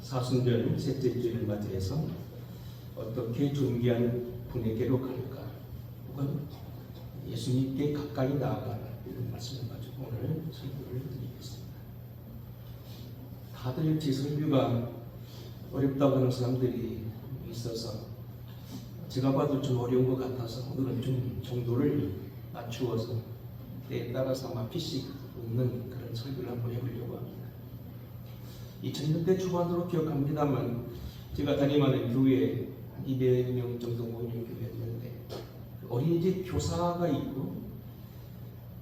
사순절 셋째 주를 맞이해서 어떻게 존귀한 분에게로 갈까, 혹은 예수님께 가까이 나아가라, 이런 말씀을 가지고 오늘 설교를 드리겠습니다. 다들 제 설교가 어렵다고 하는 사람들이 있어서 제가 봐도 좀 어려운 것 같아서 오늘은 좀 정도를 낮추어서 때에 따라서 아마 피식 웃는 그런 설교를 한번 해보려고 합니다. 2000년대 초반으로 기억합니다만 제가 담임하는 교회에 한 200명 정도 모이는 교회였는데 어린이집 교사가 있고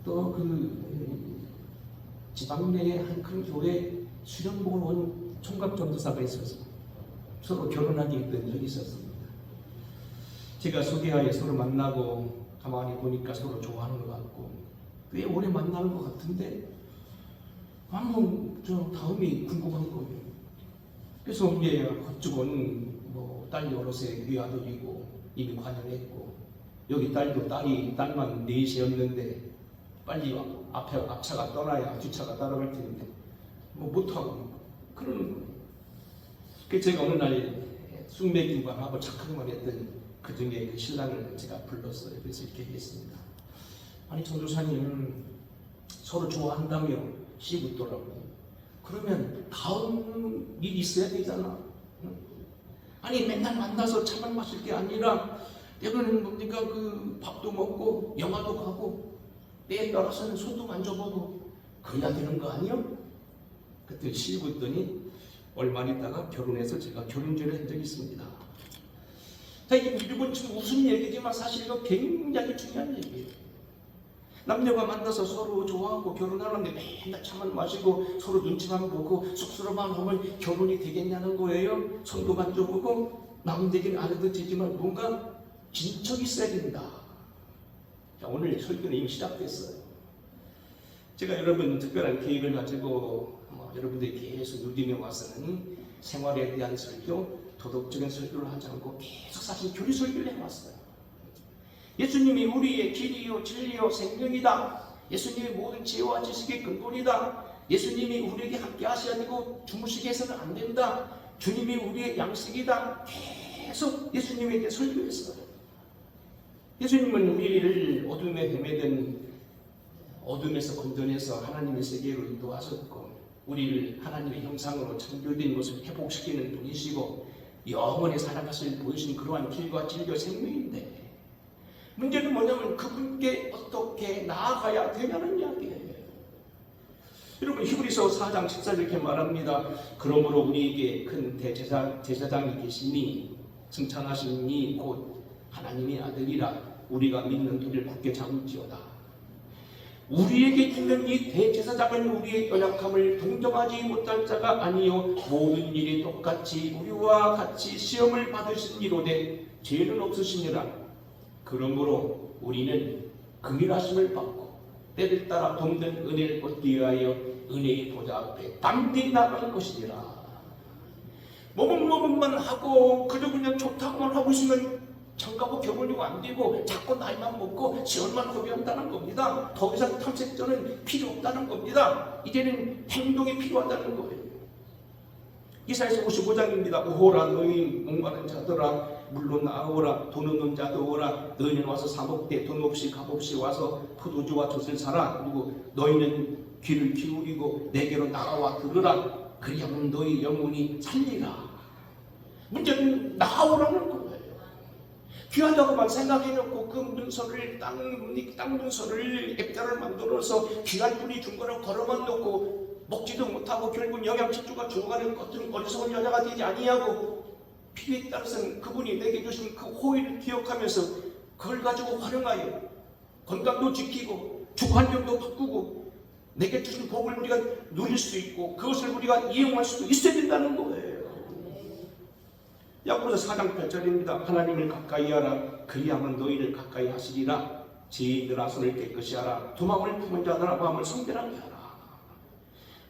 또 그 지방 내에 한 큰 교회 수련복을 온 총각 전도사가 있어서 서로 결혼하게 했던 적이 있었습니다. 제가 소개하에 서로 만나고 가만히 보니까 서로 좋아하는 것 같고 꽤 오래 만나는 것 같은데 한번 저 다음이 궁금한 거예요. 그래서 이제 그쪽은 뭐 딸 여럿의 위아들이고 이미 관여했고 여기 딸만 넷이었는데 빨리 앞차가 떠나야 뒷차가 따라갈 텐데 뭐 못하고 그러는 거예요. 그래서 제가 어느 날 쑥맥인과 착각만 했던 그 중에 그 신랑을 제가 불렀어요. 그래서 이렇게 얘기했습니다. 아니 전도사님 서로 좋아한다며 시붙더라고. 그러면 다음 일이 있어야 되잖아. 아니 맨날 만나서 차만 마실 게 아니라 때로는 뭡니까 그 밥도 먹고 영화도 가고 때에 따라서는 손도 만져보고 그래야 되는 거 아니요? 그때 시붙더니 얼마 있다가 결혼해서 제가 결혼전을 한 적이 있습니다. 자, 이건 좀 웃은 얘기지만 사실 이거 굉장히 중요한 얘기예요. 남녀가 만나서 서로 좋아하고 결혼하는데 맨날 차만 마시고 서로 눈치만 보고 쑥스러워만 하면 결혼이 되겠냐는 거예요. 손도 만져보고 남 되긴 안 해도 되지만 뭔가 진척이 있어야 된다. 자, 오늘 설교는 이미 시작됐어요. 제가 여러분 특별한 계획을 가지고 여러분들이 계속 요즘에 와서는 생활에 대한 설교, 도덕적인 설교를 하지 않고 계속 사실 교리 설교를 해왔어요. 예수님이 우리의 길이요 진리요 생명이다. 예수님이 모든 지혜와 지식의 근본이다. 예수님이 우리에게 함께 하셔야 되고 주무시게 해서는 안 된다. 주님이 우리의 양식이다. 계속 예수님에게 설교했어요. 예수님은 우리를 어둠에 헤매던 어둠에서 건져내서 하나님의 세계로 인도하셨고 우리를 하나님의 형상으로 창조된 것을 회복시키는 분이시고 영원히 살아가실 보이신 그러한 길과 진리와 생명인데 문제는 뭐냐면 그분께 어떻게 나아가야 되냐는 이야기예요. 여러분 히브리서 4장 14절 이렇게 말합니다. 그러므로 우리에게 큰 제사장이 계시니 승천하신 이 곧 하나님의 아들이라 우리가 믿는 이를 굳게 잡을지어다. 우리에게 있는 이 대제사장은 우리의 연약함을 동정하지 못할 자가 아니요 모든 일이 똑같이 우리와 같이 시험을 받으신 이로되 죄는 없으시니라. 그러므로 우리는 긍휼하심을 받고 때를 따라 돕는 은혜를 얻기 위하여 은혜의 보좌 앞에 담대히 나갈 것이니라. 머뭇머뭇만 하고 그냥 좋다고만 하고 있으면 장가고 결혼이고 안 되고 자꾸 나이만 먹고 시험만 소비한다는 겁니다. 더 이상 탐색전은 필요 없다는 겁니다. 이제는 행동이 필요하다는 거예요. 이사야서 55장입니다. 오호라 너희 목마른 자들아 물로 나오라. 돈 없는 자도 오라. 너희는 와서 사 먹되 돈 없이 값 없이 와서 포도주와 젖을 사라. 그리고 너희는 귀를 기울이고 내게로 나와 들으라. 그리하면 너희 영혼이 살리라. 문제는 나오라는 거예요. 귀하다고만 생각해놓고 그 문서를 땅 문서를 액자를 만들어서 귀한 분이 준 거를 걸어만 놓고 먹지도 못하고 결국 영양실조가 죽어가는 것들은 어리석은 여자가 되지 아니하고 필요에 따라서는 그분이 내게 주신 그 호의를 기억하면서 그걸 가지고 활용하여 건강도 지키고 주환경도 바꾸고 내게 주신 복을 우리가 누릴 수 있고 그것을 우리가 이용할 수도 있어야 된다는 거예요. 야고보서 4장 8절입니다. 하나님을 가까이 하라. 그리하면 너희를 가까이 하시리라. 죄인들아 손을 깨끗이 하라. 도망을 품은 자들아 마음을 성결하게 하라.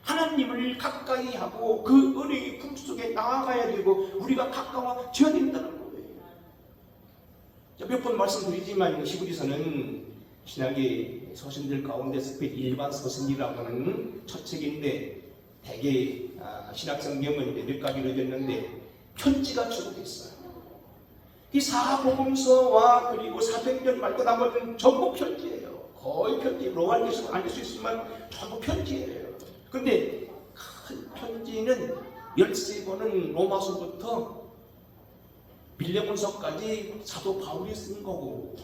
하나님을 가까이 하고 그 은혜의 품속에 나아가야 되고 우리가 가까워져야 된다는 거예요. 몇 번 말씀드리지만 히브리서는 신약의 서신들 가운데 특히 일반 서신이라고 하는 첫 책인데 대개 신약성경은 이제 몇 가지로 되었는데 편지가 주로 있어요. 이 사복음서와 그리고 사도행전 말고 나머지는 전부 편지예요. 거의 편지. 로마서 아닐 수 있지만 전부 편지예요. 근데 큰 편지는 13권은 로마서부터 빌레몬서까지 사도 바울이 쓴 거고,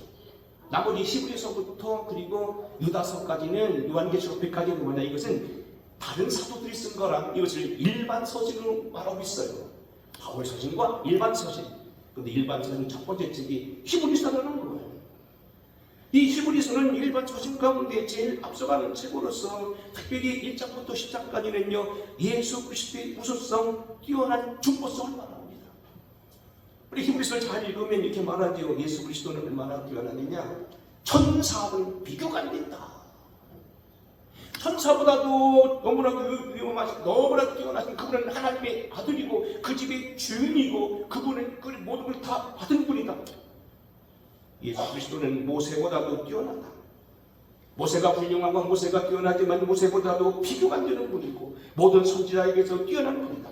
나머지 히브리서부터 그리고 유다서까지는 요한계시록 100까지는 뭐냐, 이것은 다른 사도들이 쓴 거라 이것을 일반 서신으로 말하고 있어요. 바울 서신과 일반 서신. 근데 일반 서신 첫 번째 책이 히브리서라는 거예요. 이 히브리서는 일반 서신 가운데 제일 앞서가는 책으로서 특별히 1장부터 10장까지는요 예수 그리스도의 우수성, 뛰어난 중보성을 말합니다. 우리 히브리서를 잘 읽으면 이렇게 말하죠. 예수 그리스도는 얼마나 뛰어나느냐, 천사하고는 비교가 안 된다. 천사보다도 너무나 위험하신, 너무나 뛰어나신 그분은 하나님의 아들이고 그 집의 주인이고 그분은 그 모든 걸 다 받은 분이다. 예수 그리스도는 모세보다도 뛰어나다. 모세가 훌륭하고 모세가 뛰어나지만 모세보다도 비교가 안 되는 분이고 모든 선지자에게서 뛰어난 분이다.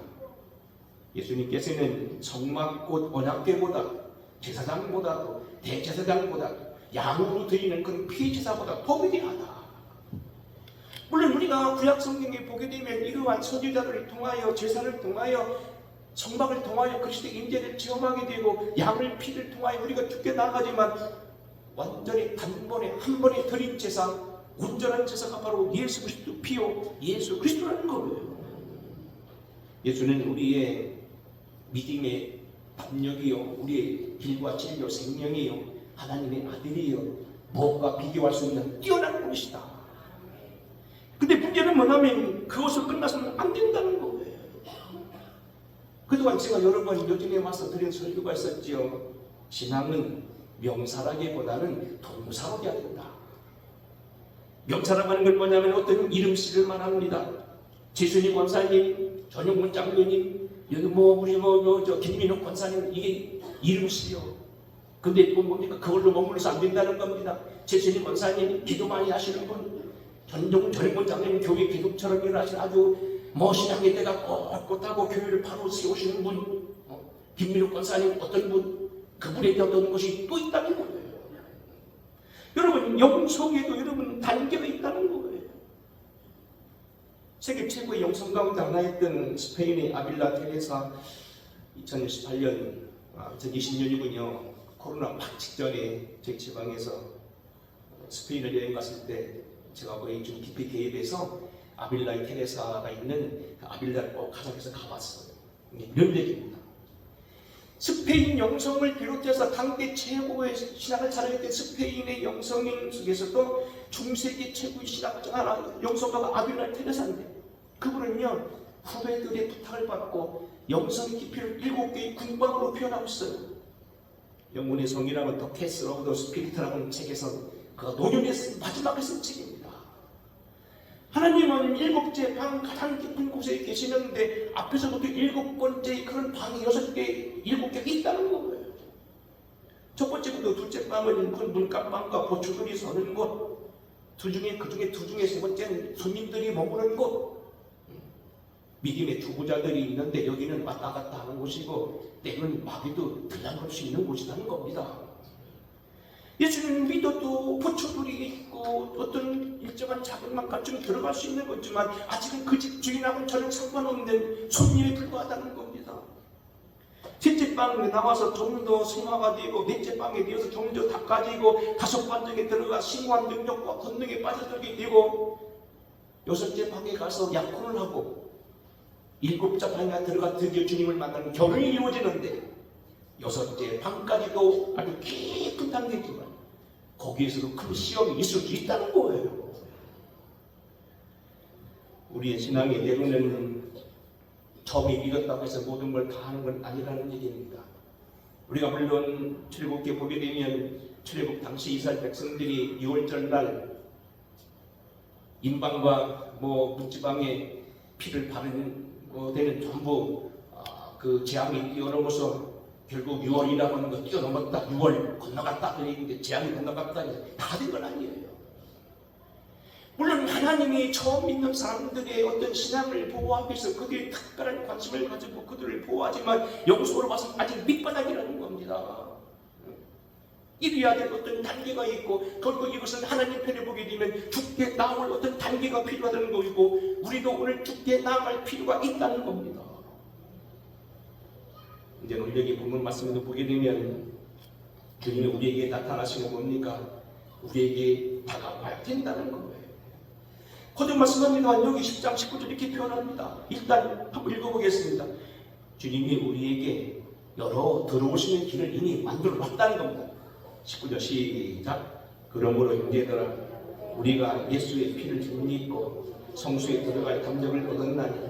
예수님께서는 성막 곧 언약궤보다, 제사장보다도, 대제사장보다, 양으로 드리는 그런 피제사보다 더 위대하다. 물론 우리가 구약 성경에 보게 되면 이러한 선지자들을 통하여, 제사를 통하여, 성막을 통하여 그리스도의 임재를 체험하게 되고 양을 피를 통하여 우리가 죽게 나가지만 완전히 단번에 한 번에 드린 제사, 온전한 제사가 바로 예수 그리스도 피요 예수 그리스도라는 거예요. 예수는 우리의 믿음의 담력이요, 우리의 길과 진리요 생명이요, 하나님의 아들이요, 무엇과 비교할 수 있는 뛰어난 분이시다. 근데 문제는 뭐냐면 그것을 끝나서는 안 된다는 거예요. 그동안 제가 여러 번 요즘에 와서 드린 설교가 있었지요. 신앙은 명사라기보다는 동사로 해야 된다. 명사라고 하는 건 뭐냐면 어떤 이름씨를 말합니다. 지순이 권사님, 전용문 장로님, 여기 우리 김민호 권사님, 이게 이름씨요. 근데 뭡니까? 그걸로 머물러서 안 된다는 겁니다. 지순이 권사님, 기도 많이 하시는 분, 전용문 장로님, 교회 기독처럼 일하시는 아주 신앙의 때가 꼿꼿하고 교회를 바로 세우시는 분, 김민호 권사님 어떤 분, 그분에게 어떤 것이 또 있다는 거예요. 여러분, 영성에도 여러분 단계가 있다는 거예요. 세계 최고의 영성 가운데 하나였던 스페인의 아빌라 테레사, 2018년, 2020년이군요. 코로나 막 직전에 저희 지방에서 스페인을 여행 갔을 때 제가 거의 좀 깊이 개입해서 아빌라의 테레사가 있는 아빌라를 꼭 가정에서 가봤어요. 이런 얘기입니다. 스페인 영성을 비롯해서 당대 최고의 신학을 자랑했던 스페인의 영성인 속에서도 중세기 최고의 신학자 하나, 영성가가 아빌라의 테레사인데 그분은요 후배들의 부탁을 받고 영성 깊이를 7개의 궁방으로 표현하고 있어요. 영혼의 성이라는 더 캐슬 오브 더 스피리트라고 하는 책에서 그가 노년에 쓴 마지막에 쓴 책입니다. 하나님은 7째 방 가장 깊은 곳에 계시는데 앞에서부터 7번째 그런 방이 6개, 7개가 있다는 거예요. 첫 번째부터 둘째 방은 그 문간방과 보초들이 서는 곳, 그 중에 두 중에 세 번째는 손님들이 머무는 곳, 믿음의 주부자들이 있는데 여기는 왔다 갔다 하는 곳이고 때로는 마귀도 들락할 수 있는 곳이라는 겁니다. 예수는 믿어도 부처들이 있고 어떤 일정한 자금만 갖추면 들어갈 수 있는 거지만 아직은 그 집 주인하고는 전혀 상관없는 손님에 불과하다는 겁니다. 셋째 방에 나와서 좀 더 승화가 되고 넷째 방에 되어서 좀 더 닦아지고 다섯 반정에 들어가 심오한 능력과 권능에 빠져들게 되고 여섯째 방에 가서 약혼을 하고 일곱째 방에 들어가 드디어 주님을 만나는 결혼이 이루어지는데 여섯째 방까지도 아주 깊은 단계지만 거기에서도 큰 시험이 있을 수 있다는 거예요. 우리의 신앙의 대로는 처음에 믿었다고 해서 모든 걸 다 하는 건 아니라는 얘기입니다. 우리가 물론 출애굽기에 보게 되면 출애굽 당시 이스라엘 백성들이 6월절 날 인방과 문지방에 피를 바르는 데는 전부 그 재앙이 뛰어넘어서 결국 6월이라고 하는 거 뛰어넘었다, 6월 건너갔다, 재앙이 건너갔다, 다 된 건 아니에요. 물론 하나님이 처음 믿는 사람들의 어떤 신앙을 보호하기 위해서 그들이 특별한 관심을 가지고 그들을 보호하지만 영적으로 봐서 아직 밑바닥이라는 겁니다. 이루어야 될 어떤 단계가 있고 결국 이것은 하나님 편에 보게 되면 죽게 나올 어떤 단계가 필요하다는 것이고 우리도 오늘 죽게 나아갈 필요가 있다는 겁니다. 이제 오늘 여기 본문 말씀에도 보게 되면 주님이 우리에게 나타나시는 뭡니까? 우리에게 다가와야 된다는 거예요. 거듭 말씀합니다. 여기 10장 19절 이렇게 표현합니다. 일단 한번 읽어보겠습니다. 주님이 우리에게 열어 들어오시는 길을 이미 만들어 놨다는 겁니다. 19절 시작. 그러므로 형제들아 우리가 예수의 피를 짓고 성수에 들어갈 담력을 얻었나니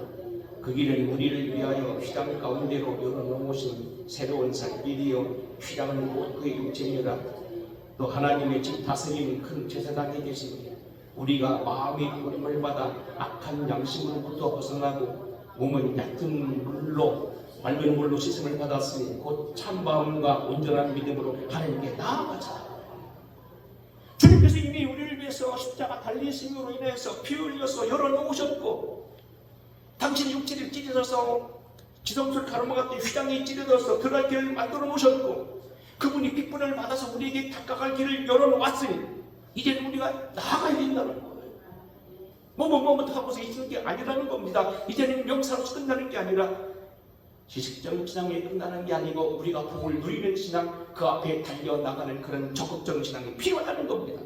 그 길은 우리를 위하여 휘장 가운데로 열어놓으신 새로운 살길이요 휘장은 곧 그의 육체니라. 또 하나님의 집 다스리는 큰 제사장이 계시니 우리가 마음의 뿌림을 받아 악한 양심으로부터 벗어나고 몸은 얕은 물로 맑은 물로 씻음을 받았으니 곧 참마음과 온전한 믿음으로 하나님께 나아가자. 주님께서 이미 우리를 위해서 십자가 달리심으로 인해서 피 흘려서 열어놓으셨고 당신의 육체를 찢어져서 지성소를 가로막았던 휘장이 찢어져서 들어갈 길을 만들어 놓으셨고 그분이 빗분을 받아서 우리에게 다가갈 길을 열어놓았으니 이제는 우리가 나아가야 된다는 거예요. 뭐부터 하고서 있는 게 아니라는 겁니다. 이제는 명사로서 끝나는 게 아니라 지식적인 신앙이 끝나는 게 아니고 우리가 복을 누리는 신앙, 그 앞에 달려나가는 그런 적극적인 신앙이 필요하다는 겁니다.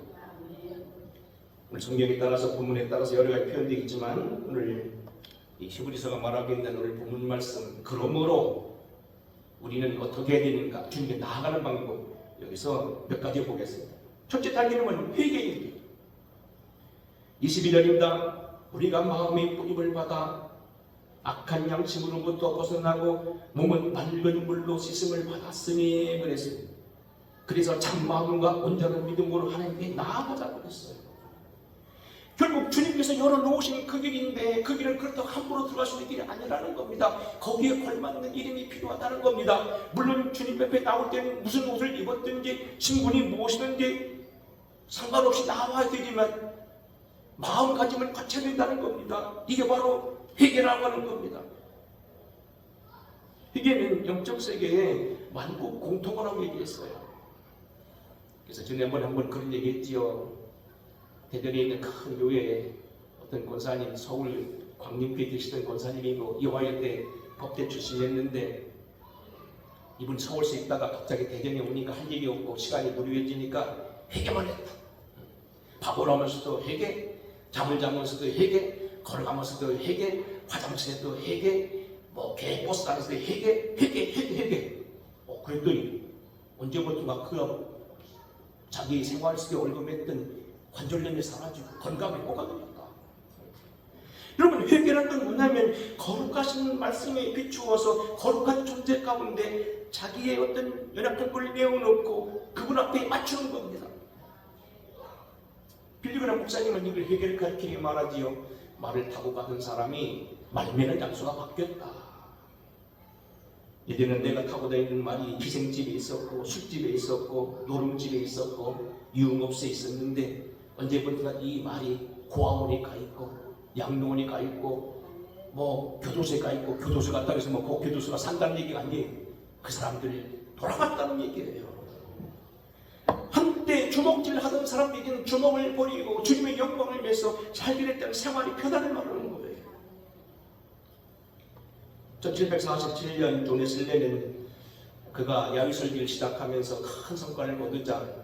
오늘 성경에 따라서 본문에 따라서 여러 가지 표현되겠지만 오늘 이 히브리서가 말하고 있는 오늘 본문 말씀 그러므로 우리는 어떻게 해야 되는가 주님께 나아가는 방법 여기서 몇 가지 보겠습니다. 첫째 단계는 회개입니다. 22절입니다. 우리가 마음의 뿌림을 받아 악한 양심으로부터 벗어나고 몸은 맑은 물로 씻음을 받았으니 그랬습니다. 그래서 참마음과 온전한 믿음으로 하나님께 나아가자고 그랬어요. 결국 주님께서 열어놓으신 그 길인데 그 길은 그렇다고 함부로 들어갈 수 있는 길이 아니라는 겁니다. 거기에 걸맞는 이름이 필요하다는 겁니다. 물론 주님 옆에 나올 때는 무슨 옷을 입었든지 신분이 무엇이든지 상관없이 나와야 되지만 마음가짐을 갖춰야 된다는 겁니다. 이게 바로 회개라고 하는 겁니다. 회개는 영적 세계에 만국 공통어라고 얘기했어요. 그래서 전에 한번 그런 얘기했지요. 대전에 있는 큰 교회에 어떤 권사님, 서울 광림교에 계시던 권사님이고 이화여 때 법대 출신이었는데 이분 서울서 있다가 갑자기 대전에 오니까 할 일이 없고 시간이 무료해지니까 회개만 했다. 밥을 하면서도 회개, 잠을 자면서도 회개, 걸어가면서도 회개, 화장실에도 회개, 버스 안에서도 회개. 그랬더니 언제부턴가 그 자기 생활 속에 얽어맸던 관절염이 사라지고 건강이 오가더랍니다. 여러분 회개라는 건 뭐냐면 거룩하신 말씀에 비추어서 거룩한 존재 가운데 자기의 어떤 연약한 걸 내어놓고 그분 앞에 맞추는 겁니다. 빌리그람 목사님은 이걸 회개를 가리키게 말하지요. 말을 타고 가던 사람이 말매는 장소가 바뀌었다. 예전에는 내가 타고 다니는 말이 기생집에 있었고 술집에 있었고 노름집에 있었고 유흥업소에 있었는데 언제부턴가 이 말이 고아원에 가 있고 양로원에 가 있고 교도소에 가 있고 교도소 갔다 해서 그 교도소가 산다는 얘기가 아니에요. 그 사람들이 돌아갔다는 얘기예요. 한때 주먹질 하던 사람들이 주먹을 버리고 주님의 영광을 위해서 살게 됐다는 생활이 편안을 말하는 거예요. 1747년 존 웨슬리는 그가 야위설교를 시작하면서 큰 성과를 거두자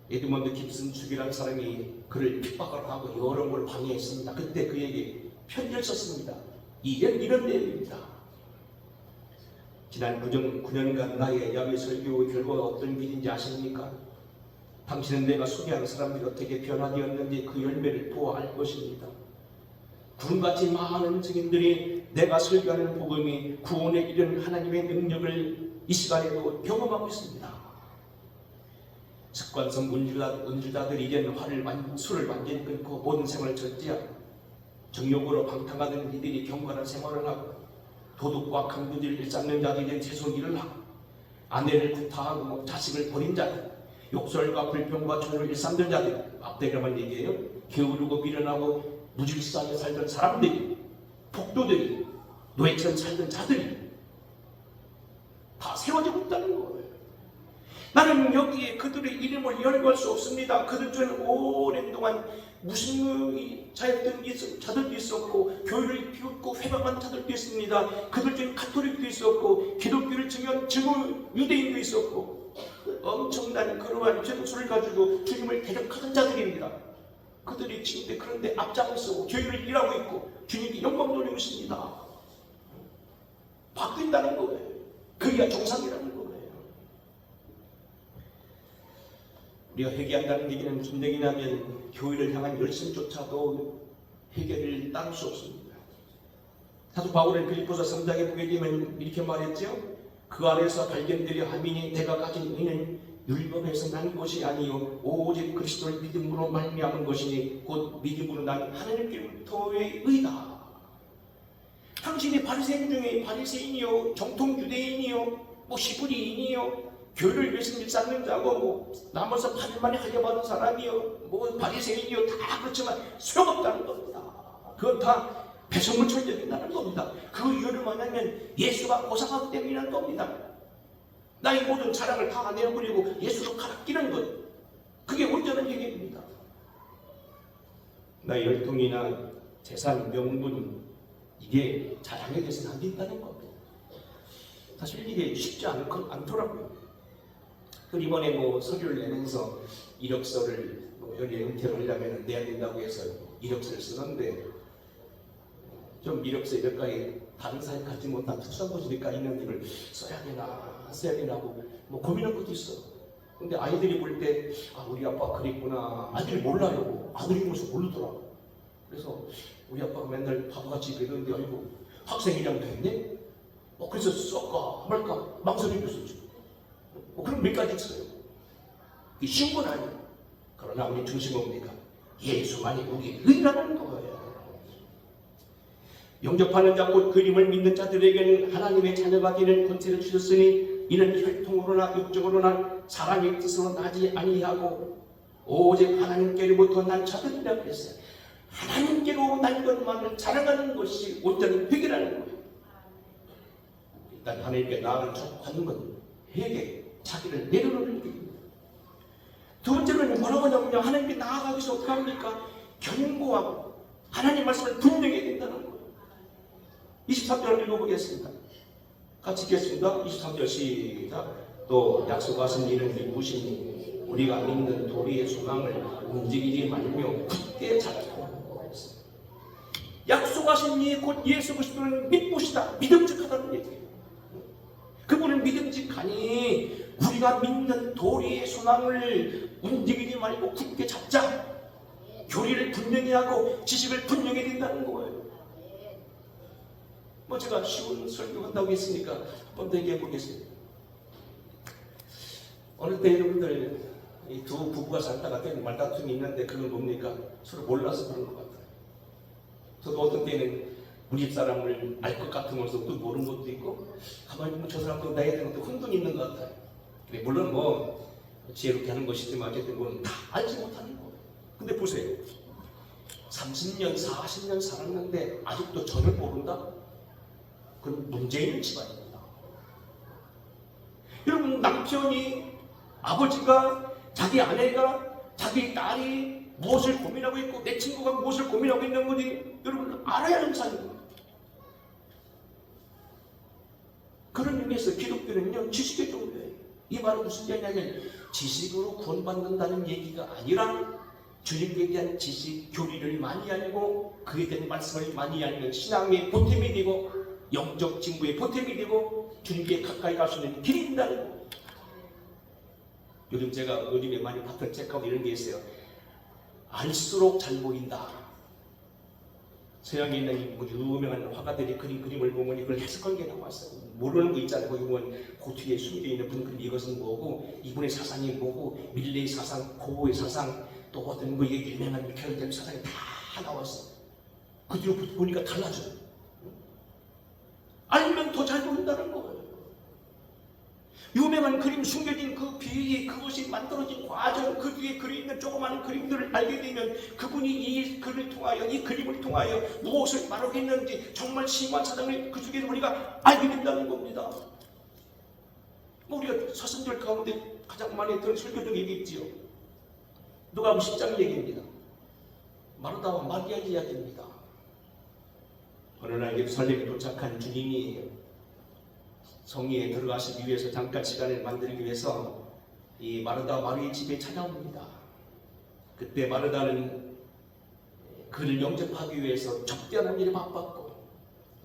에드먼드 깁슨 주기라는 사람이 그를 핍박을 하고 여러 걸 방해했습니다. 그때 그에게 편지를 썼습니다. 이런 내용입니다. 지난 9년간 나의 야위설교 결과가 어떤 길인지 아십니까? 당신은 내가 소개한 사람들이 어떻게 변화되었는지 그 열매를 보아 알 것입니다. 구름같이 많은 증인들이 내가 설교하는 복음이 구원에 이른 하나님의 능력을 이 시간에도 경험하고 있습니다. 습관성 은주자들이 이제는 술을 완전히 끊고 모든 생활을 절제하고 정욕으로 방탕하던 이들이 경건한 생활을 하고 도둑과 강도들을 일삼는 자들이 이제 재소기를 하고 아내를 구타하고 자식을 버린 자들 욕설과 불평과 조를 일삼던 자들, 앞대가만 얘기해요. 게으르고 미련하고 무질서하게 살던 사람들이, 폭도들이, 노예처럼 살던 자들이 다 세워지고 있다는 거예요. 나는 여기에 그들의 이름을 열거할 수 없습니다. 그들 중에는 오랜 동안 무슨 자들도 있었고, 교회를 비웃고 회방한 자들도 있습니다. 그들 중에 가톨릭도 있었고, 기독교를 증오 유대인도 있었고, 엄청난 그러한 전술을 가지고 주님을 대적하던 자들입니다. 그들이 지금 그런데 앞장서고 교회를 일하고 있고 주님께 영광 돌리고 있습니다. 바뀐다는 거예요. 그게 정상이라는 거예요. 우리가 회개한다는 얘기는 무슨 얘기냐면 교회를 향한 열심조차도 회개를 따를 수 없습니다. 사도 바울은 빌립보서 3장에 보게 되면 이렇게 말했죠. 그 안에서 발견되려 함이니 내가 가진 의는 율법에서 난 것이 아니요 오직 그리스도를 믿음으로 말미암은 것이니 곧 믿음으로 난 하나님께로부터의 의다. 당신이 바리새인 중에 바리새인이요, 정통 유대인이요, 히브리인이요, 교회를 열심히 쌓는 자고 남아서 8일 만에 할례받은 사람이요, 바리새인이요, 다 그렇지만 소용없다는 겁니다. 그건 다 배송을 철저된다는 겁니다. 그 이유는 뭐냐면 예수가 고상하기 때문이라는 겁니다. 나의 모든 자랑을 다 내어버리고 예수로 갈아 끼는 것, 그게 온전한 회개입니다. 나의 열통이나 재산, 명분, 이게 자랑에 대해서는 안 된다는 겁니다. 사실 이게 쉽지 않더라고요. 이번에 서류를 내면서 이력서를 여기에 은퇴를 하려면 내야 된다고 해서 이력서를 쓰는데 좀 이력서에 몇 가지 다른 사람이 갖지 못한 특수한 것이니까 있는 일을 써야 되나 안 써야 되나 하고 고민할 것도 있어. 근데 아이들이 볼 때 우리 아빠 그랬구나. 아이들이 몰라요. 아들이 보면서 모르더라. 그래서 우리 아빠가 맨날 바보같이 그러는데 아이고 학생이랑 됐네? 그래서 쓸까 말까 망설이면서 그럼 몇 가지 있어요. 이게 쉬운 건 아니에요. 그러나 우리 중심은 뭡니까? 예수만이 우리의 의라는 거예요. 영접하는 자 곧 그림을 믿는 자들에게는 하나님의 자녀가 되는 권세를 주셨으니 이는 혈통으로나 육적으로나 사람의 뜻으로 나지 아니하고 오직 하나님께로부터 난 자들이라고 했어요. 하나님께로 난 것만을 자랑하는 것이 온전한 회개라는 거예요. 일단 하나님께 나아가는 첫 관문은 회개, 자기를 내려놓는 일입니다. 두 번째는 뭐라고 하냐면요, 하나님께 나아가기 위해서 어떻게 합니까? 견고하고 하나님 말씀을 분명히 해야 된다는 거예요. 23절을 읽어보겠습니다. 같이 읽겠습니다. 23절 시작. 또 약속하신 이는 이무시니 우리가 믿는 도리의 소망을 움직이지 말며 굳게 잡고. 약속하신 이 곧 예수 그리스도는 믿으시다, 믿음직하다는 얘기예요. 그분은 믿음직하니 우리가 믿는 도리의 소망을 움직이지 말고 굳게 잡자. 교리를 분명히 하고 지식을 분명히 된다는 거예요. 제가 쉬운 설교한다고 했으니까 한 번 더 얘기해 보겠습니다. 어느 때 여러분들 이 두 부부가 살다가 말다툼이 있는데 그건 뭡니까? 서로 몰라서 그런 것 같아요. 저도 어떤 때는 우리 집 사람을 알 것 같으면서 또 모르는 것도 있고 가만히 보면 저 사람도 나에 대한 것도 혼돈이 있는 것 같아요. 물론 지혜롭게 하는 것이지만 어쨌든 다 알지 못하는 거예요. 근데 보세요. 30년, 40년 살았는데 아직도 저를 모른다? 그건 문제 있는 집안입니다. 여러분, 남편이, 아버지가, 자기 아내가, 자기 딸이 무엇을 고민하고 있고 내 친구가 무엇을 고민하고 있는 건지 여러분 알아야 하는 사람입니다. 그런 의미에서 기독교는요, 지식의 종교예요. 이 말은 무슨 얘기냐면 지식으로 구원받는다는 얘기가 아니라 주님께 대한 지식, 교리를 많이 알고 그에 대한 말씀을 많이 알면 신앙의 보탬이 되고 영적 진부의 보탬이 되고 주님께 가까이 갈 수 있는 길이 된다는 거예요. 요즘 제가 어림에 많이 봤던 책하고 이런 게 있어요. 알수록 잘 보인다. 서양에 있는 유명한 화가들이 그린 그림을 보면 이걸 해석한 게 나왔어요. 모르는 거 있잖아요. 거기 보면 그 뒤에 숨겨있는 분 이것은 뭐고 이분의 사상이 뭐고 밀레의 사상, 고흐의 사상 또 어떤 이게 유명한 미켈란젤로 사상이 다 나왔어요. 그 뒤로 보니까 달라져요. 알면 더 잘 보인다는 거예요. 유명한 그림, 숨겨진 그 비위, 그것이 만들어진 과정, 그 뒤에 그려 있는 조그마한 그림들을 알게 되면 그분이 이 글을 통하여, 이 그림을 통하여 무엇을 말하겠는지 정말 심한 사정을 그 중에 우리가 알게 된다는 겁니다. 우리가 사순절 가운데 가장 많이 들은 설교적 얘기있지요. 누가복음 10장 얘기입니다. 마르다와 마리아 이야기입니다. 어느 날 예루살렘에 도착한 주님이 성리에 들어가시기 위해서 잠깐 시간을 만들기 위해서 이 마르다 마리의 집에 찾아옵니다. 그때 마르다는 그를 영접하기 위해서 적대하는 일에 바빴고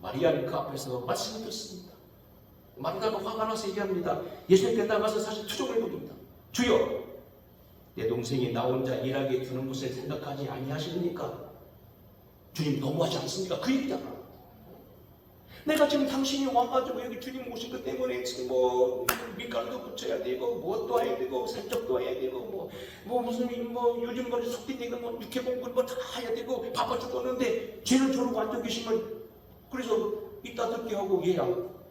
마리아는 그 앞에서 말씀을 듣습니다. 마르다가 화가 나서 얘기합니다. 예수님께 나가서 사실 투정을 부립니다. 주여, 내 동생이 나 혼자 일하게 두는 것을 생각하지 아니하십니까? 주님 너무하지 않습니까? 그 얘기잖아. 내가 지금 당신이 와가지고 여기 주님 오신 것 때문에 지금 뭐 밀가루도 붙여야 되고 무엇도 해야 되고 살적도 해야 되고 뭐 무슨 요즘 뭐 속된 얘기 뭐 육해공부를 뭐 다 해야 되고 바빠 죽었는데 죄를 저러고 앉아 계시면 그래서 이따 듣게 하고 얘야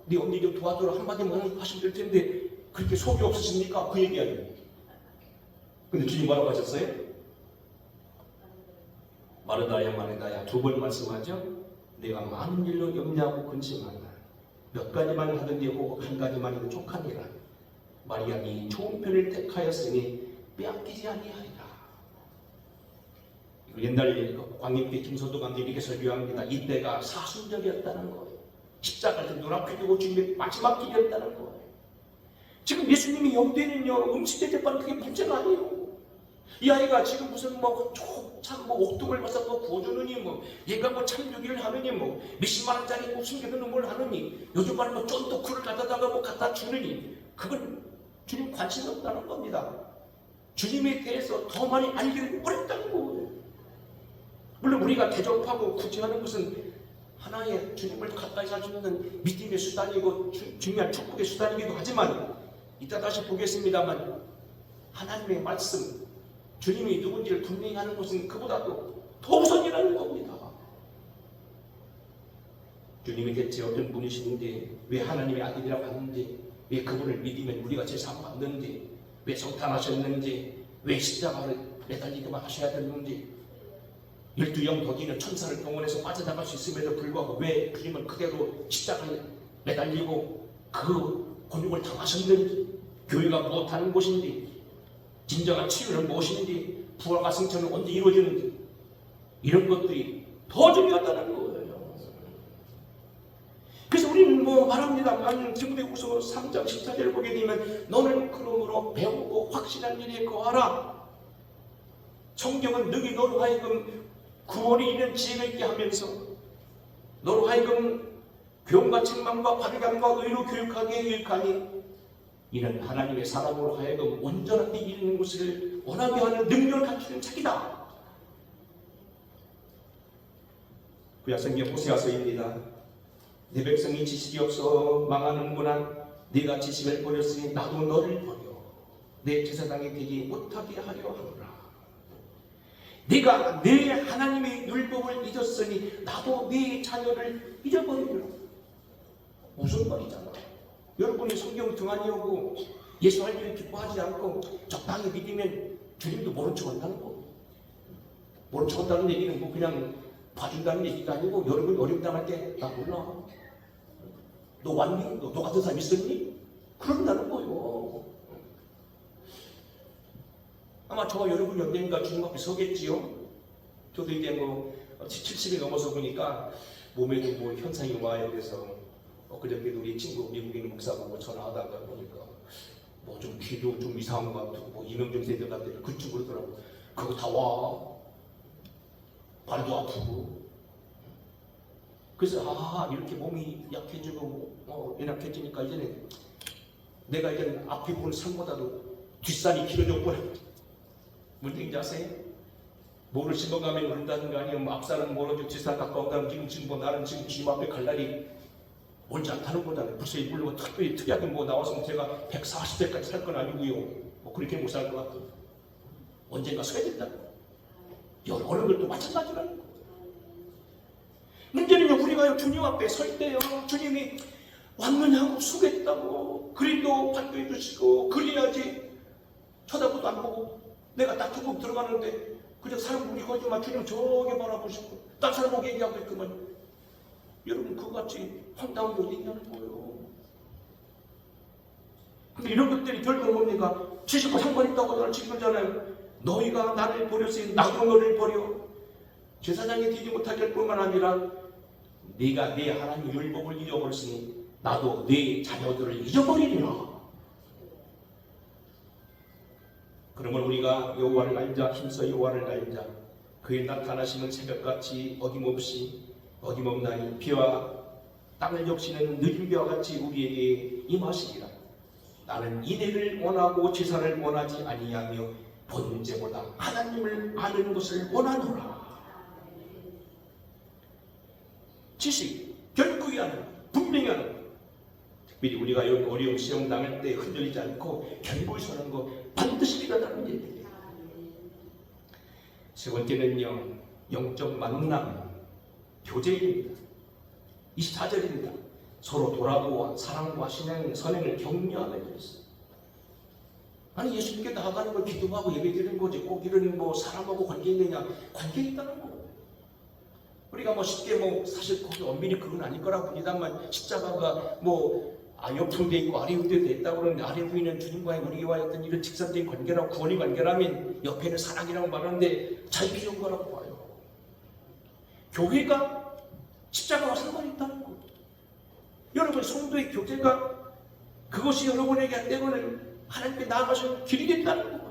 네 언니 좀 도와줘라 한마디만 하시면 될 텐데 그렇게 속이 없으십니까? 그 얘기 아니에요. 근데 주님 뭐라고 하셨어요? 마르다야 마르다야 두 번 말씀하죠. 내가 많은 일로 염려하고 근심하나 몇 가지만 하든지 혹 한 가지만 해도 족하니라. 마리아니 좋은 편을 택하였으니 빼앗기지 아니하리라. 옛날 광림교 김소도감님이 이렇게 설교합니다. 이때가 사순절이었다는 거예요. 십자가를 눈앞에 두고 주님의 마지막 길이었다는 거예요. 지금 예수님이 영되는요 음식대접반 그게 문제가 아니에요. 이 아이가 지금 무슨 참 옥동을 가서 구워주느니 얘가 참교기를 하느니 몇십만 원짜리 숨겨두는 걸 하느니 요즘 말로 쫀득쿠를 갖다다가 갖다 주느니 그건 주님 관심이 없다는 겁니다. 주님에 대해서 더 많이 알기를 어렵다는 거예요. 물론 우리가 대접하고 구제하는 것은 하나의 주님을 가까이 살 수 있는 믿음의 수단이고 중요한 축복의 수단이기도 하지만 이따 다시 보겠습니다만 하나님의 말씀 주님이 누군지를 분명히 하는 것은 그보다도 더 우선이라는 겁니다. 주님이 대체 어떤 분이시는지 왜 하나님의 아들이라고 하는지 왜 그분을 믿으면 우리가 제사함 받는지 왜 성탄하셨는지 왜 십자가를 매달리기만 하셔야 되는지 12영 덕이는 천사를 동원해서 빠져나갈 수 있음에도 불구하고 왜 주님은 그대로 십자가에 매달리고 그 곤욕을 당하셨는지 교회가 무엇하는 곳인지 진정한 치유는 무엇인지 부활과 승천은 언제 이루어지는지 이런 것들이 더 중요하다는 거예요. 그래서 우리는 말합니다만 디모데후서 3장 14절을 보게 되면 너는 그러므로 배우고 확신한 일에 거하라. 성경은 능히 너로 하여금 구원이 있는 지혜가 있게 하면서 너로 하여금 교훈과 책망과 바르감과 의로 교육하게 유익하니 이는 하나님의 사람으로 하여금 온전한 데 이르는 것을 원하게 하는 능력을 갖추는 책이다. 구약성경 호세아서입니다. 내 백성이 지식이 없어 망하는구나. 네가 지식을 버렸으니 나도 너를 버려 내 제사장이 되지 못하게 하려 하노라. 네가 내 하나님의 율법을 잊었으니 나도 네 자녀를 잊어버리리라. 무슨 말이잖아. 여러분이 성경 등한히 오고 예수 할 일을 기뻐하지 않고 적당히 믿으면 주님도 모른 척 한다는 거. 모른 척 한다는 얘기는 그냥 봐준다는 얘기가 아니고 여러분이 어려움 당할 때 나 몰라. 너 왔니? 너 같은 사람 있었니? 그런다는 거예요. 아마 저와 여러분이 언젠가 주님 앞에 서겠지요. 저도 이제 70이 넘어서 보니까 몸에도 현상이 와야 돼서 그저께도 우리 친구 미국인 목사 보고 전화하다가 보니까 좀 귀도 좀 이상한 것 같고 이명종 세대 같은 그쪽 그러더라고. 그거 다 와. 발도 아프고. 그래서 이렇게 몸이 약해지고 연약해지니까 이제는 내가 이제는 앞에 보는 산보다도 뒷산이 길어졌구나. 문제인지 아세요? 뭐를 심어가면 오른다는 거 아니면 앞산은 멀어지고 뒷산 가까운다면 지금 나는 지금 주님 앞에 갈 날이 멀지 않다는 거잖아요. 벌써 이 물론 특이하게 나와서 제가 140세까지 살 건 아니고요. 그렇게 못 살 것 같고 언젠가 서야 된다고. 어느 것도 마찬가지라는 거예요. 문제는요, 우리가 주님 앞에 설 때요, 주님이 왔느냐고 수겠다고 그림도 발표해 주시고 그래야지 쳐다보도 안 보고 내가 딱 조금 들어가는데 그냥 사람 우리 거지만 주님 저기 바라보시고 딴 사람하고 얘기하고 있구만. 여러분 그거같이 황당한 게 어디 있냐는 거예요. 근데 이런 것들이 결국은 뭡니까? 지식과 상관 있다고 저는 지금잖아요. 너희가 나를 버렸으니 나도 너를 버려. 제사장이 되지 못하게 할 뿐만 아니라 네가 네 하나님 율법을 잊어버렸으니 나도 네 자녀들을 잊어버리리라. 그러면 우리가 여호와를 알자. 힘써 여호와를 알자. 그의 나타나시는 새벽같이 어김없나니 비와 땅을 적시는 늦은 비와 같이 우리에게 임하시리라. 나는 인애를 원하고 제사를 원하지 아니하며 번제보다 하나님을 아는 것을 원하노라. 지식, 결국이 하는 분명히 하는 것. 특별히 우리가 이런 어려운 시험 당할 때 흔들리지 않고 견고히 서는 거 반드시 필요하다는 얘기예요. 세 번째는요, 영적 만남, 교제입니다. 24절입니다. 서로 돌아보아 사랑과 선행을 격려하며 그랬어요. 아니 예수님께 나아가는 걸 기도하고 예배드리는 거지 꼭 이런 사람하고 관계 있느냐? 관계 있다는 거예요. 우리가 쉽게 사실 거기 엄밀히 그건 아닐 거라고 봅니다만 십자가가 옆으로 돼 있고 아래 위에 돼 있다고 그러는데 아래 위는 주님과의 우리와의 어떤 이런 직선적인 관계라고 구원의 관계라면 옆에는 사랑이라고 말하는데 잘 필요한 거라고 봐요. 교회가 십자가와 상관이 있다는 거예요. 여러분 성도의 교제가 그것이 여러분에게 때문에 하나님께 나아가시는 길이 된다는 거예요.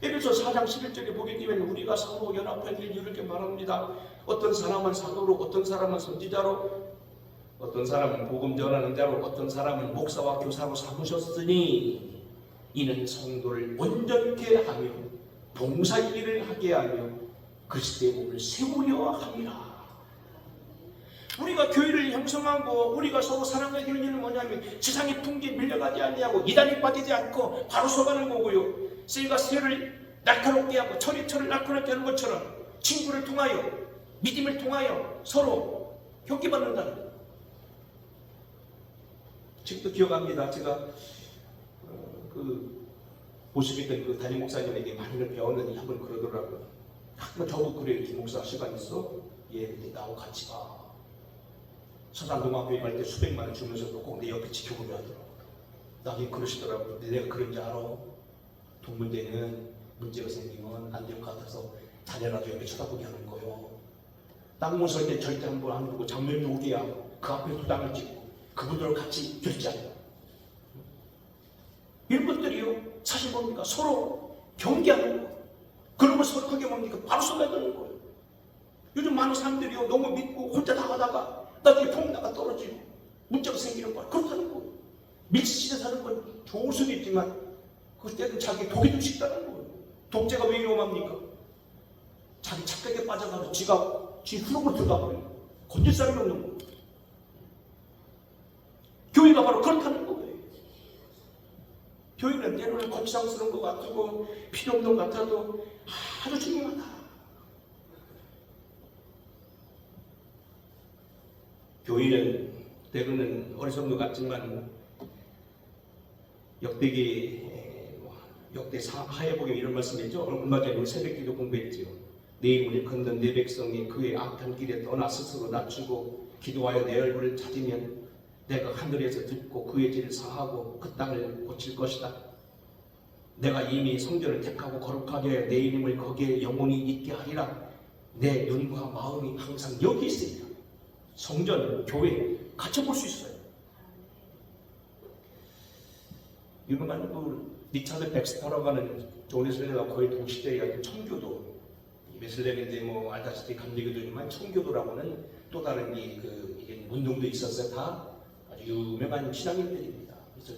에베소 4장 11절에 보게 되면 우리가 서로 연합해야 될 이유를 이렇게 말합니다. 어떤 사람은 사도로, 어떤 사람은 선지자로, 어떤 사람은 복음 전하는 자로, 어떤 사람은 목사와 교사로 삼으셨으니 이는 성도를 온전케 하며 봉사의 일을 하게 하며 그리스도의 몸을 세우려 함이라. 우리가 교회를 형성하고 우리가 서로 사랑하게 되는 일은 뭐냐면 지상의 풍기에 밀려가지 아니하고 이단에 빠지지 않고 바로 서가는 거고요. 새가 새를 날카롭게 하고 철이 철을 날카롭게 하는 것처럼 친구를 통하여 믿음을 통하여 서로 형기받는다는 거예요. 지금도 기억합니다. 제가 보시겠던 그 담임 목사님에게 많이를 배웠는데 한번 그러더라고요. 저도 그래요. 김 목사 시간 있어? 예, 나하고 같이 가. 서산동학교에 갈 때 수백만 원 주면서도 꼭 내 옆에 지켜보려 하더라고요. 나중에 그러시더라고요. 내가 그런지 알아? 동문대는 문제가 생기면 안 될 것 같아서 자네라도 옆에 쳐다보게 하는 거요. 땅 설 때 절대 한 번 안 보고 장면도 오게 하고 그 앞에 도장을 찍고 그분들과 같이 결제하고 이런 것들이요. 사실 뭡니까? 서로 경계하는 거예요. 그러면 서로 그게 뭡니까? 바로 쏟아지는 거예요. 요즘 많은 사람들이요. 너무 믿고 혼자 나가다가 나중에 폭나가 떨어지고 문제가 생기는 거야. 그렇다는 거예요. 밀시시대 사는 건 좋을 수도 있지만 그때는 자기 독이 좀 식다는 거예요. 독재가 왜 위험합니까? 자기 착각에 빠져가서 지 후속으로 들어가 버려요. 건질 사람이 없는 거예요. 교회가 바로 그렇다는 거예요. 교회는 때로는 거치장스러운 것 같고 필요 없는 것 같아도 아주 중요하다. 교회는 때로는 어리석은 것 같지만 역대 하야복에 이런 말씀이죠. 얼마 전에 우리 새벽기도 공부했지요. 내 이름을 건든 내 백성이 그의 악한 길에 떠나 스스로 낮추고 기도하여 내 얼굴을 찾으면 내가 하늘에서 듣고 그의 죄를 사하고 그 땅을 고칠 것이다. 내가 이미 성전을 택하고 거룩하게 하여 내 이름을 거기에 영원히 있게 하리라. 내 눈과 마음이 항상 여기 있으리라. 성전, 교회 갇혀볼 수 있어요. 유명한 리차드 백스터라고 하는 존 웨슬리가 거의 동시대에 같은 청교도, 웨슬리인데 알다시피 감리교도지만 청교도라고는 또 다른 이게 운동도 있었어요. 다 아주 유명한 신앙인들입니다. 그래서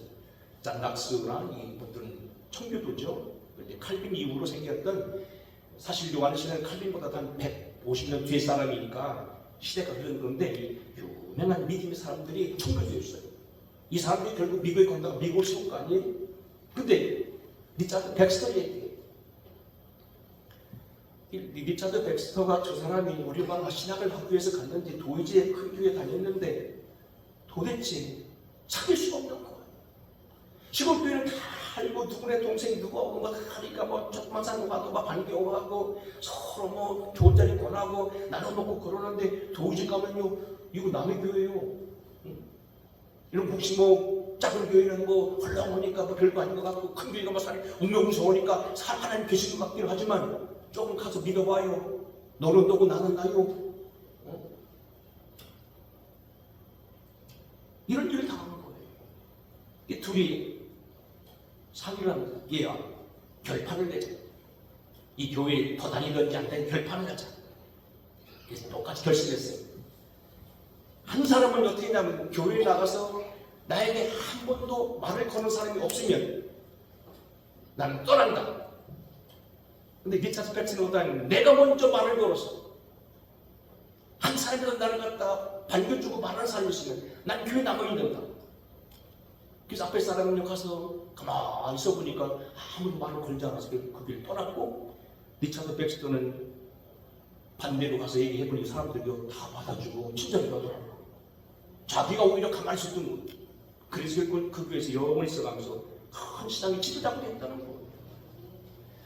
잔 낙스나 이분들은 청교도죠. 근데 칼빈 이후로 생겼던, 사실 요한시는 칼빈보다 한 150년 뒤의 사람이니까 시대가 그런데 유명한 믿음의 사람들이 청교도였어요. 이 사람들이 결국 미국에 간다가 미국을 세운 거 아니에요? 근데 리차드 백스터 얘기해요. 리차드 백스터가 저 사람이 우리나라 신학을 하기 위해서 갔는데 도이지에 큰 교회 다녔는데 도대체 찾을 수가 없는 거예요. 시골 교회는 다 알고 누구네 동생 누구하고 막 하니까 뭐 조금만 사는 거 가도 막 반겨하고 서로 뭐 좋은 자리 권하고 나눠먹고 그러는데 도우지 가면요 이거 남의 교회예요. 이런 혹시 뭐 작은 교회는 뭐 헐렁하니까 뭐 별거 아닌 것 같고 큰 교회가 뭐 사람이 웅성웅성하니까 하나님 계시는 것 같긴 하지만 조금 가서 믿어봐요. 너는 너고 나는 나요. 이런 일을 당하는 거예요. 이 둘이 상의를 합니다. 얘야 결판을 내자. 이 교회에 더 다니든지 안 다니든지 결판을 하자. 그래서 똑같이 결심했어요. 한 사람은 어떻게 했냐면 교회에 나가서 나에게 한 번도 말을 거는 사람이 없으면 나는 떠난다. 근데 리차드 백스는 어떠냐면 내가 먼저 말을 걸어서 한 사람이라도 나를 갖다 반겨주고 말하는 사람이 있으면 난 교회 남아 있는다. 그래서 앞에 사람은요 가서 가만히 있어 보니까 아무도 말을 걸지 않아서 그 길을 떠났고 리차드 백스터는 반대로 가서 얘기해 보니 사람들이 다 받아주고 친절히 하더라고요. 자기가 오히려 가만히 있었던 거예요. 그래서 그 교회에서 영원히 있어가면서 큰 신앙이 지도자가 됐다는 거예요.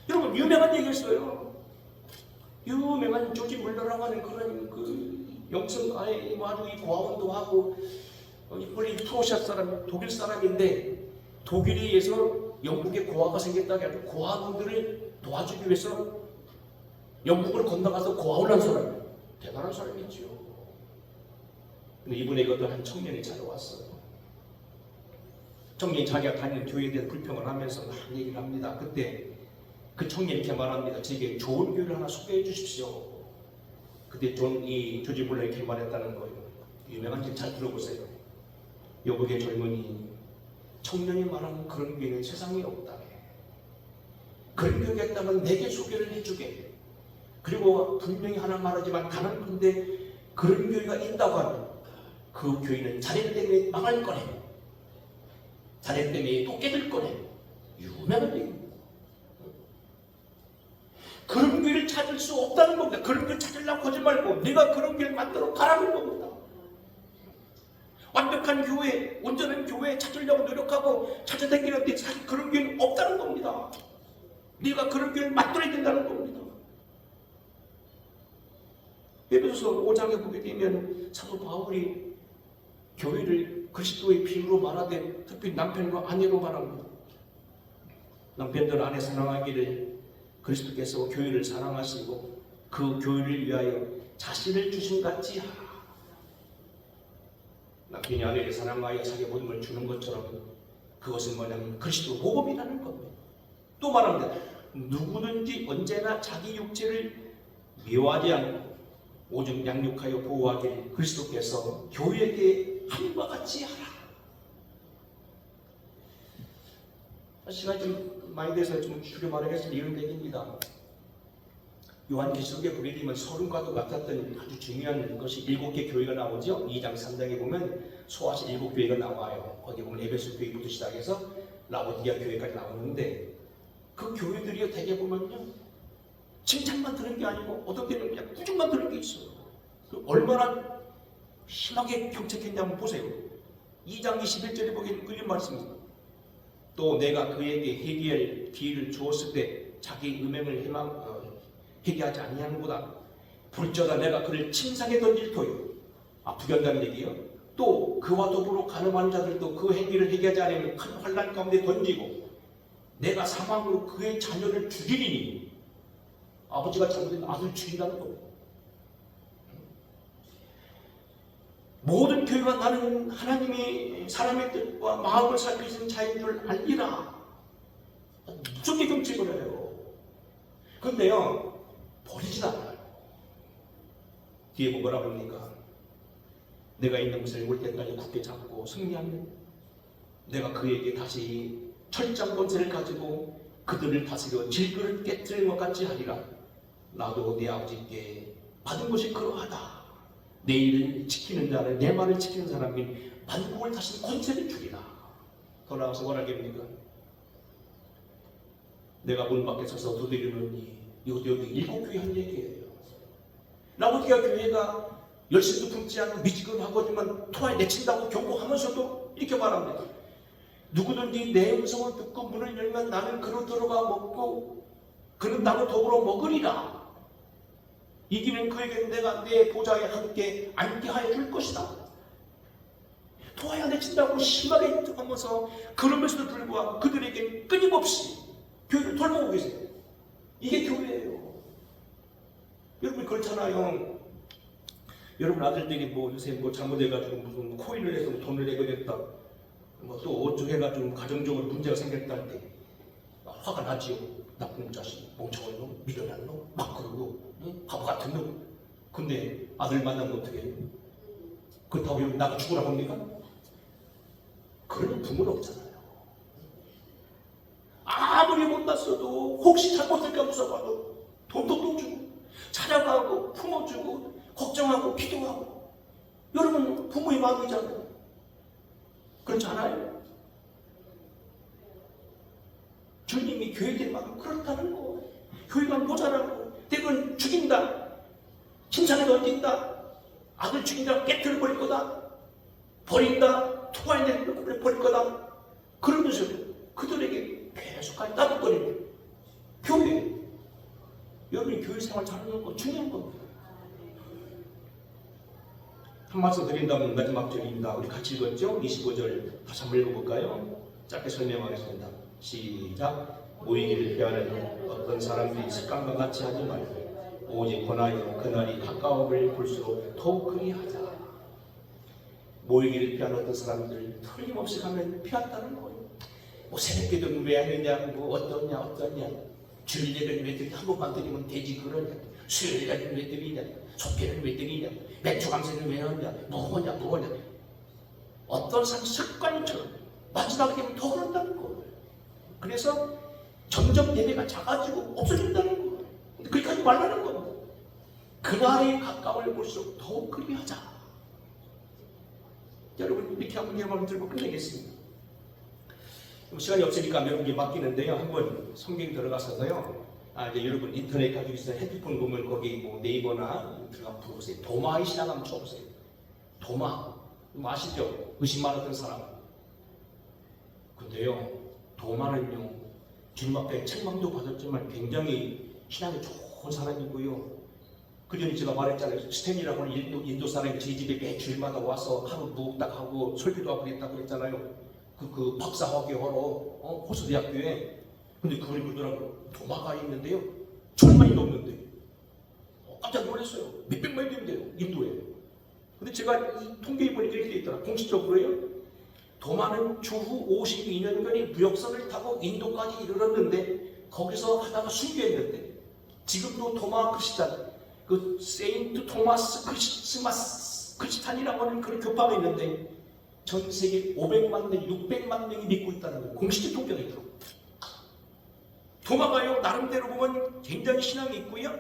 여러분 유명한 얘기였어요. 유명한 조지 물러라고 하는 그런 그 영성가에 아주 이 고아원도 하고 원래 프로시아 사람 독일 사람인데 독일에서 영국에 고아가 생겼다고 해서 고아원들을 도와주기 위해서 영국을 건너가서 고아원을 한 사람이에요. 대단한 사람이죠. 근데 이분에게 어떤 한 청년이 찾아왔어요. 청년이 자기가 다니는 교회에 대해서 불평을 하면서 막 얘기를 합니다. 그때 그 청년이 이렇게 말합니다. 제게 좋은 교회를 하나 소개해 주십시오. 그때 조지 물러가 이렇게 말했다는 거예요. 유명한지 잘 들어보세요. 여복의 젊은이 청년이 말하는 그런 교회는 세상에 없다. 그런 교회가 있다면 내게 소개를 해주게. 그리고 분명히 하나 말하지만 가난한데 그런 교회가 있다고 하면 그 교회는 자네 때문에 망할 거네. 자네 때문에 또 깨질 거네. 유명한 얘기입니다. 그런 교회를 찾을 수 없다는 겁니다. 그런 교회를 찾으려고 하지 말고 네가 그런 교회를 만들어 가라는 겁니다. 완벽한 교회, 온전한 교회 찾으려고 노력하고 찾아다니는데 사실 그런 교회는 없다는 겁니다. 네가 그런 교회를 만들어야 된다는 겁니다. 에베소서 5장에 보게 되면 사도 바울이 교회를 그리스도의 피로 말하되 특히 남편과 아내로 말합니다. 남편들 아내 사랑하기를 그리스도께서 교회를 사랑하시고 그 교회를 위하여 자신을 주신 같이 하라. 남편이 아내를 사랑하여 자기 모든 주는 것처럼 그것은 뭐냐면 그리스도 복음이라는 겁니다. 또 말합니다. 누구든지 언제나 자기 육체를 미워하지 않고 오직 양육하여 보호하기를 그리스도께서 교회에게 함과 같이 하라. 시간이 좀 많이 돼서 좀 줄여 말하겠습니다. 이런 얘기입니다. 요한계시록에 보게 되면 소름과도 같았던 아주 중요한 것이 7개 교회가 나오죠. 2장 3장에 보면 소아시 7교회가 나와요. 거기 보면 에베소 교회부터 시작해서 라오디게아 교회까지 나오는데 그 교회들이 대개 보면요 칭찬만 들은 게 아니고 어떤 때는 그냥 꾸중만 들은 게 있어요. 얼마나 심하게 경책했냐면 보세요. 2장 21절에 보기에는 이런 말씀입니다. 또 내가 그에게 회개할 기회를 주었을 때 자기 음행을 회개하지 아니하는보다 불쩌다 내가 그를 침상에 던질 터요. 아프게 한다는 얘기예요. 또 그와 더불어 가늠한 자들도 그 행위를 회개하지 않으면 큰 환난 가운데 던지고 내가 사망으로 그의 자녀를 죽이리니 아버지가 잘못된 아들을 죽인다는 겁니다. 모든 교회가 나는 하나님이 사람의 뜻과 마음을 살피시는 자인 줄 알리라. 무섭게 경책을 해요. 그런데요 버리지 않아요. 뒤에 뭐라 그럽니까? 내가 있는 곳을 올 때까지 굳게 잡고 승리하면 내가 그에게 다시 철장 권세를 가지고 그들을 다스려 질그릇 깨뜨리는 것 같이 하리라. 나도 내 아버지께 받은 것이 그러하다. 내 일을 지키는 자는 내 말을 지키는 사람이 만국을 다시 권세를 주리라. 돌아와서 뭐라 합니까? 내가 문 밖에 서서 두드리노니 여기 7교회 한 얘기예요. 라오디게아 교회가 열심도 품지 않고 미지근하고 하지만 토하에 내친다고 경고하면서도 이렇게 말합니다. 누구든지 내 음성을 듣고 문을 열면 나는 그로 들어가 먹고 그는 나로 더불어 먹으리라. 이기는 그에게 내가 내 보좌에 함께 앉게 하여 줄 것이다. 토하에 내친다고 심하게 하면서 그러면서도 불구하고 그들에게 끊임없이 교회를 돌보고 계세요. 이게 교회예요. 여러분 그렇잖아요. 여러분 아들들이 뭐 요새 뭐 잘못해가지고 무슨 코인을 해서 돈을 내게 됐다. 뭐 또 어쩌고 해가지고 가정적으로 문제가 생겼다 할 때 화가 나지요. 나쁜 자식, 멍청한 놈, 미련한 놈, 막 그러고 바보 같은 놈. 근데 아들 만나면 어떻게 해요? 그렇다고 여러분 나가 죽으라고 합니까? 그런 부모는 없잖아요. 아무리 못났어도 혹시 잘못할까 무서워도 돈도 또 주고 찾아가고 품어주고 걱정하고 기도하고. 여러분 부모의 마음이잖아요. 그렇지 않아요? 주님이 교회들 마음 그렇다는 거. 교회가 모자라고 대부분 죽인다, 침상에 던진다, 아들 죽인다, 깨트려 버릴 거다, 버린다, 토하에 내는 버릴 거다. 그러면서 그들에게 계속까지 따뜻거리는 교회. 여러분이 교회 생활 잘하는 거 중요한 겁니다. 한 말씀 드린다면 마지막 절입니다. 우리 같이 읽었죠? 25절 다시 한번 읽어볼까요? 짧게 설명하겠습니다. 시작. 모이기를 피하는 어떤 사람들이 습관과 같이 하지 말고 오직 권하여 그날이 가까움을 볼수록 더욱 그리 하자. 모이기를 피하는 어떤 사람들 틀림없이 가면 피한다는 거예요. 뭐 새벽기도는 왜 하느냐, 뭐 어떠냐, 주일 예배는 왜 드리냐, 한 번만 드리면 되지 그러냐, 수요일 예배는 왜 드리냐, 속회는 왜 드리냐, 매주 강세는 왜 하느냐, 뭐냐. 어떤 사람 습관처럼 마지막에 되면 더 그런다는 거예요. 그래서 점점 예배가 작아지고 없어진다는 거예요. 근데 그렇게 하지 말라는 겁니다. 그날이 가까움을 볼수록 더욱 그리 하자. 여러분 이렇게 한번 예언을 들고 끝내겠습니다. 시간이 없으니까 여러분께 맡기는데요. 한번 성경 들어가서요. 이제 여러분 인터넷 가지고 있어요. 핸드폰 보면 거기 뭐 네이버나 들어가 보세요. 도마의 신앙 한번 쳐보세요. 도마 아시죠? 의심 많았던 사람. 근데요, 도마는요, 주님 앞에 책망도 받았지만 굉장히 신앙이 좋은 사람이고요. 그 전에 제가 말했잖아요. 스탠이라고 하는 인도 사람이 제 집에 매 주일마다 와서 하루 묵딱 하고 설교도 하고 그랬다고 그랬잖아요. 그 박사학위 하러 호수대학교에. 근데 그분이 그러더라고요. 도마가 있는데요, 1000만이 넘는데. 깜짝 놀랐어요. 몇백만이 된대요, 인도에. 근데 제가 이 통계에 보니까 이렇게 돼 있더라. 공식적으로요. 도마는 추후 52년간의 무역선을 타고 인도까지 이르렀는데 거기서 하다가 순교했는데 지금도 도마 크리스찬, 그 세인트 토마스 크리스찬이라고 하는 그런 교파가 있는데 전 세계 500만 명, 600만 명이 믿고 있다는 거예요. 공식적 통계가 있더라고요. 도마가요, 나름대로 보면 굉장히 신앙이 있고요,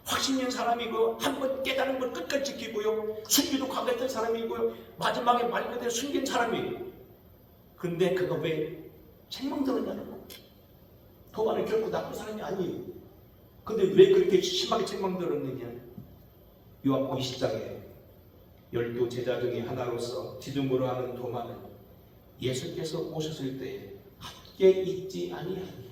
확신 있는 사람이고 한번 깨달은 걸 끝까지 지키고요, 순교도 강했던 사람이고요, 마지막에 말 그대로 숨긴 사람이에요. 근데 그거 왜 책망 들었냐는 거. 도마는 결코 나쁜 사람이 아니에요. 근데 왜 그렇게 심하게 책망 들었느냐. 요한복음 20장에 12 제자 중에 하나로서 디두므로 하는 도마는 예수께서 오셨을 때 함께 있지 아니하니라.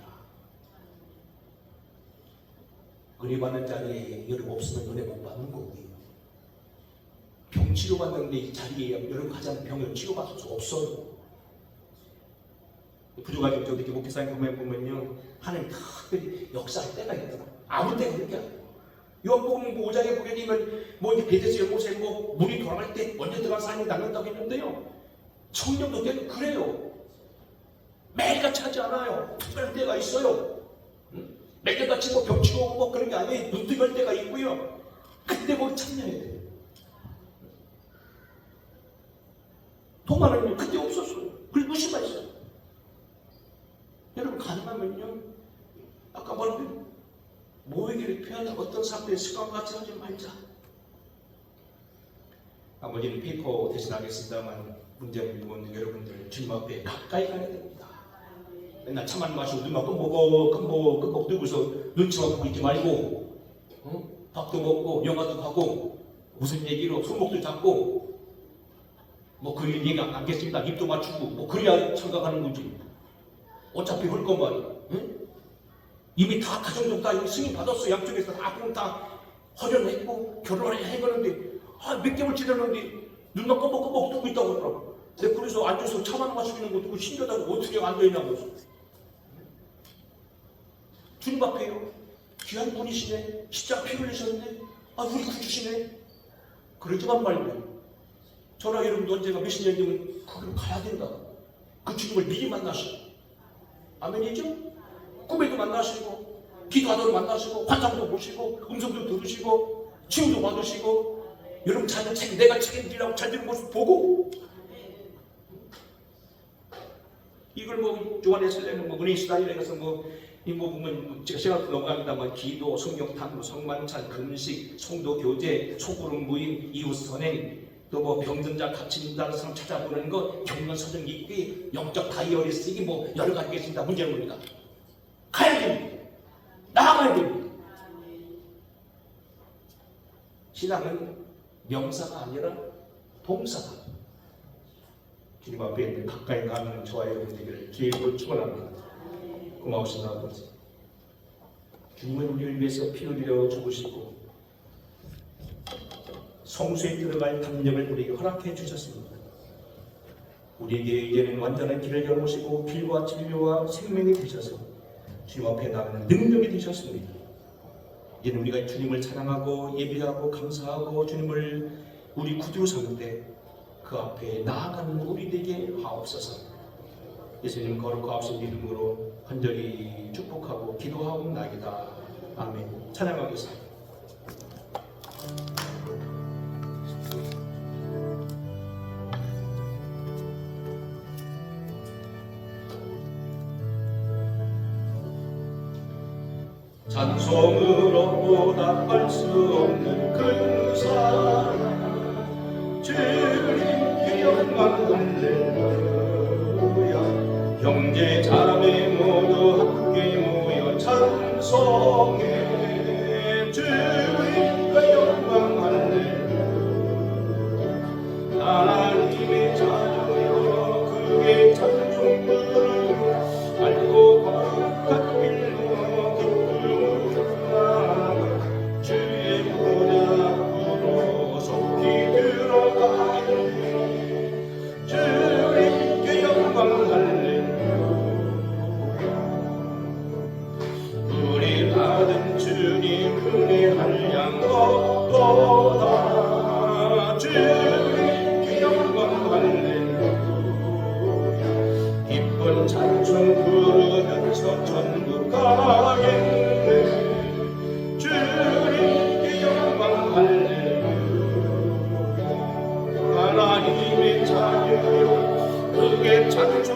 은혜 받는 자리에 여러분 없으면 은혜 못 받는 거고요. 병 치료받는데 이 자리에 여러분 가장 병을 치료받을 수 없어요. 부족하게 저 이렇게 목회사님 보면요, 하나님 특별히 역사할 때가 있더라. 아무 때가 그렇게 안 돼요. 요한복음 5장에 보게 되면 뭐 이제 베데스다 연못에 뭐 물이 돌아갈 때 먼저 들어간 사람이 낫는다고 했는데요, 성령도 때도 그래요. 매일같이 하지 않아요. 특별한 때가 있어요. 매일같이 뭐 병치고 오고 뭐 그런 게 아니에요. 눈 뜨갈 때가 있고요. 그때 거기 참여해야 돼요. 도마는요, 그때 없었어요. 그래서 무심했어요. 여러분 가능하면요, 아까 말한 모이기를 피하는 어떤 사람들의 습관같이 하지 말자. 아버지는 페이퍼 대신하겠습니다만 문제는 여러분들 주님 앞에 가까이 가야 됩니다. 맨날 차만 마시고 눈만 끔뻑 뜨고서 눈치만 보고 있지 말고, 밥도 먹고 영화도 가고 무슨 얘기로 손목도 잡고 뭐 그 얘기 안 하겠습니다. 입도 맞추고 뭐 그래야 생각하는 거지. 어차피 할 건 말이야. 응? 이미 다 가정적 다 이미 승인 받았어. 양쪽에서 다 허전했고 결혼을 해가는데 몇 개월 지났는데 눈만 껌뻑껌뻑 뜨고 있다고 하더라고. 내가 그래서 앉아서 차만 마시고 있는 것도 신기하다고 어떻게 앉아있냐고. 주님 앞에요. 귀한 분이시네. 진짜 피 흘리셨네. 우리 구주시네. 그러지만 말고 저나 여러분도 언젠가 몇십 년 뒤면 거기로 가야 된다. 그 주님을 미리 만나시고 아멘이죠? 꿈에도 만나시고 기도하다도 만나시고 환상도 보시고 음성도 들으시고 치유도 받으시고 여러분 자녀 내가 책임지라고 잘 되는 모습 보고 이걸 뭐 요한에슬레는 뭐 은혜 수단이라 해서 이 보면 제가 시간도 넘어갑니다만 기도, 성경탐구, 성만찬, 금식, 성도 교제, 소그룹 모임, 이웃 선행 또 뭐 병든 자, 갇힌 사람 찾아보는 거, 경건 서점 읽기, 영적 다이어리 쓰기 뭐 여러 가지 있습니다. 문제는 뭡니까? 가야 됩니다. 나가야 됩니다. 신앙은 명사가 아니라 봉사다. 주님 앞에 가까이 가는 저와 여러분 되기를 주님으로 축원합니다. 고마우신 아버지, 주님은 우리를 위해서 피 흘려 죽으시고 성수에 들어갈 담력을 우리에게 허락해 주셨습니다. 우리에게 이제는 완전한 길을 열어오시고 길과 진료와 생명이 되셔서 주님 앞에 나가는 능력이 되셨습니다. 이제는 우리가 주님을 찬양하고 예배하고 감사하고 주님을 우리 구주로 삼을 때 그 앞에 나아가는 우리 되게 하옵소서. 예수님 거룩하고 하옵신 이름으로 간절히 축복하고 기도하옵나이다. 아멘. 찬양하겠습니다. 찬송으로 보답할 수 없는 그 사랑 주님께 영광 할렐루야. 형제 자매 모두 함께 모여 찬송해 주님께 영광 할렐루야. 하나님의 자녀여 그의 찬송들을 알고 거룩한 길로 주의 보좌 앞으로 속히 들어가네. 주님께 영광 할렐루야. 우리 받은 주님 은혜 한량 없도다. 주님께 영광 할렐루야. 기쁜 찬송 부르면서 천국 가겠네. 주님께 영광 할렐루야. 하나님의 자녀요 그게 찬송